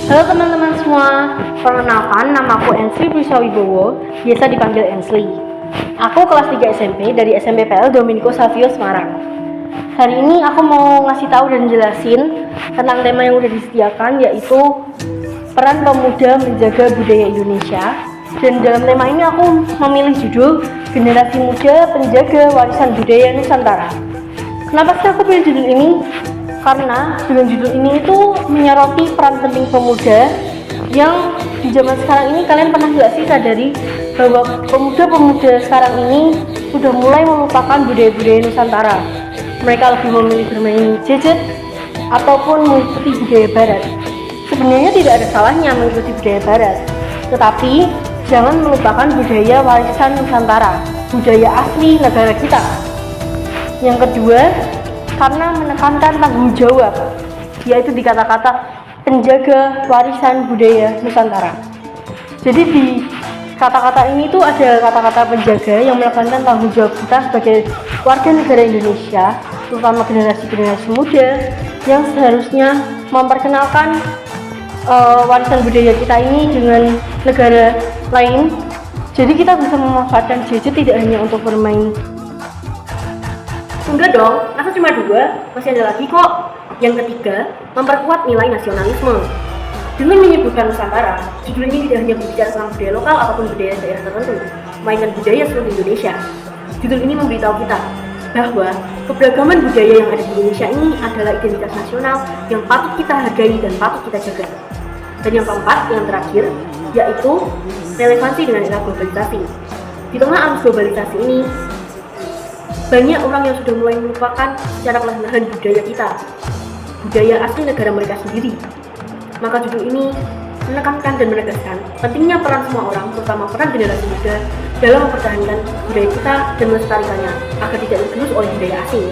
Halo teman-teman semua, perkenalkan nama aku Ensri Prishawibowo, biasa dipanggil Ensli. Aku kelas 3 SMP dari SMP PL Dominico Savio Semarang. Hari ini aku mau ngasih tahu dan jelasin tentang tema yang udah disediakan, yaitu peran pemuda menjaga budaya Indonesia. Dan dalam tema ini aku memilih judul Generasi Muda Penjaga Warisan Budaya Nusantara. Kenapa sih aku pilih judul ini? Karena dengan judul ini itu menyoroti peran penting pemuda yang di zaman sekarang ini. Kalian pernah nggak sih sadari bahwa pemuda-pemuda sekarang ini sudah mulai melupakan budaya-budaya Nusantara? Mereka lebih memilih bermain gadget ataupun mengikuti budaya Barat. Sebenarnya tidak ada salahnya mengikuti budaya Barat, tetapi jangan melupakan budaya warisan Nusantara, budaya asli negara kita. Yang kedua, karena menekankan tanggung jawab, yaitu di kata-kata penjaga warisan budaya Nusantara. Jadi di kata-kata ini tuh ada kata-kata penjaga yang menekankan tanggung jawab kita sebagai warga negara Indonesia, terutama generasi-generasi muda yang seharusnya memperkenalkan warisan budaya kita ini dengan negara lain. Jadi kita bisa memanfaatkan gadget tidak hanya untuk bermain. Enggak dong, masa cuma 2? Masih ada lagi kok. Yang ketiga, memperkuat nilai nasionalisme. Dengan menyebutkan Nusantara, judul ini tidak hanya berbicara tentang budaya lokal ataupun budaya daerah tertentu, melainkan budaya seluruh Indonesia. Judul ini memberitahu kita bahwa keberagaman budaya yang ada di Indonesia ini adalah identitas nasional yang patut kita hargai dan patut kita jaga. Dan yang keempat, yang terakhir, yaitu relevansi dengan era globalisasi. Di tengah arus globalisasi ini, banyak orang yang sudah mulai melupakan secara perlahan-lahan budaya kita, budaya asli negara mereka sendiri. Maka judul ini menekankan dan menegaskan pentingnya peran semua orang, terutama peran generasi muda, dalam mempertahankan budaya kita dan melestarikannya agar tidak tergerus oleh budaya asing.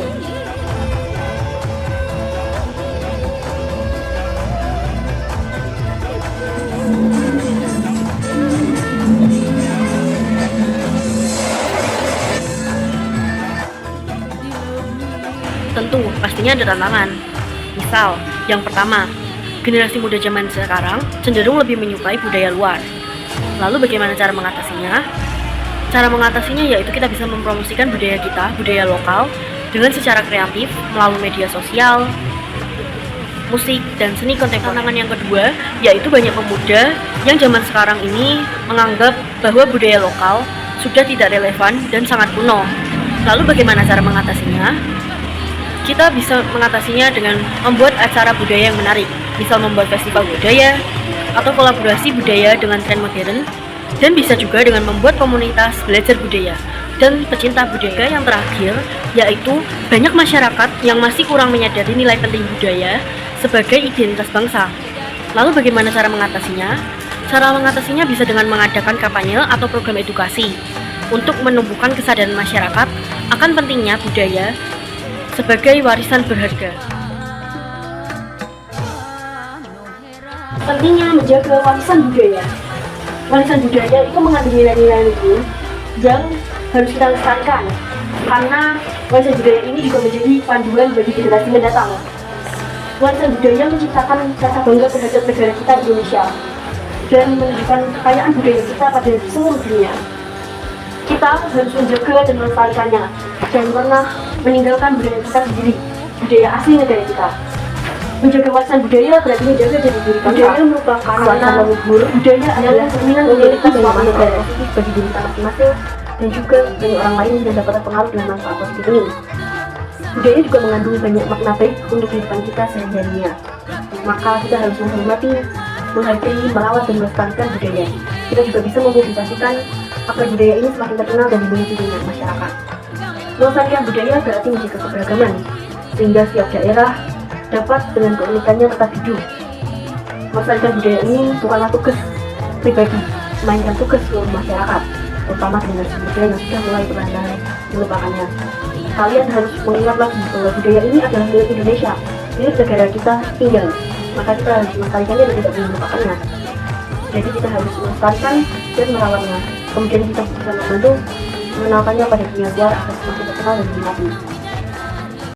Tentu, pastinya ada tantangan. Misal, yang pertama, generasi muda zaman sekarang cenderung lebih menyukai budaya luar. Lalu bagaimana cara mengatasinya? Cara mengatasinya yaitu kita bisa mempromosikan budaya kita, budaya lokal, dengan secara kreatif melalui media sosial, musik, dan seni kontemporer. Tantangan yang kedua yaitu banyak pemuda yang zaman sekarang ini menganggap bahwa budaya lokal sudah tidak relevan dan sangat kuno. Lalu bagaimana cara mengatasinya? Kita bisa mengatasinya dengan membuat acara budaya yang menarik, misal membuat festival budaya atau kolaborasi budaya dengan tren modern, dan bisa juga dengan membuat komunitas belajar budaya dan pecinta budaya. Yang terakhir, yaitu banyak masyarakat yang masih kurang menyadari nilai penting budaya sebagai identitas bangsa. Lalu bagaimana cara mengatasinya? Cara mengatasinya bisa dengan mengadakan kampanye atau program edukasi untuk menumbuhkan kesadaran masyarakat akan pentingnya budaya sebagai warisan berharga. Pentingnya menjaga warisan budaya. Warisan budaya itu mengandung nilai-nilai luhur yang harus kita lestarikan, karena warisan budaya ini juga menjadi panduan bagi generasi mendatang. Warisan budaya menciptakan rasa bangga terhadap negara kita Indonesia dan menunjukkan kekayaan budaya kita pada seluruh dunia. Kita harus menjaga dan melestarikannya, jangan pernah meninggalkan budaya kita sendiri, budaya asli negara kita. Menjaga warisan budaya berarti menjaga diri bangsa. Budaya merupakan warisan leluhur. Budaya adalah cerminan memiliki suatu negara positif bagi diri kita masing-masing dan juga bagi orang lain yang dapat terpengaruh dengan manfaat positif ini. Budaya juga mengandung banyak makna baik untuk kehidupan kita sehari-harinya. Maka kita harus menghormati, menghargai, merawat dan melestarikan budaya. Kita juga bisa memobilisasikan agar budaya ini semakin terkenal dan dimengerti dengan masyarakat. Melestarikan budaya berarti menjaga keberagaman, sehingga setiap daerah dapat dengan keunikannya tetap hidup. Melestarikan budaya ini bukanlah tugas pribadi, melainkan tugas seluruh masyarakat, terutama generasi muda yang sudah mulai perlahan-lahan melupakannya. Kalian harus mengingat lagi bahwa budaya ini adalah milik Indonesia, milik negara kita tinggal. Maka kita harus melestarikannya dan tidak boleh melupakannya. Jadi kita harus melestarikan dan merawatnya. Kemudian kita bisa membantu mengenalkannya pada dunia luar agar semakin terkenal dan diminati.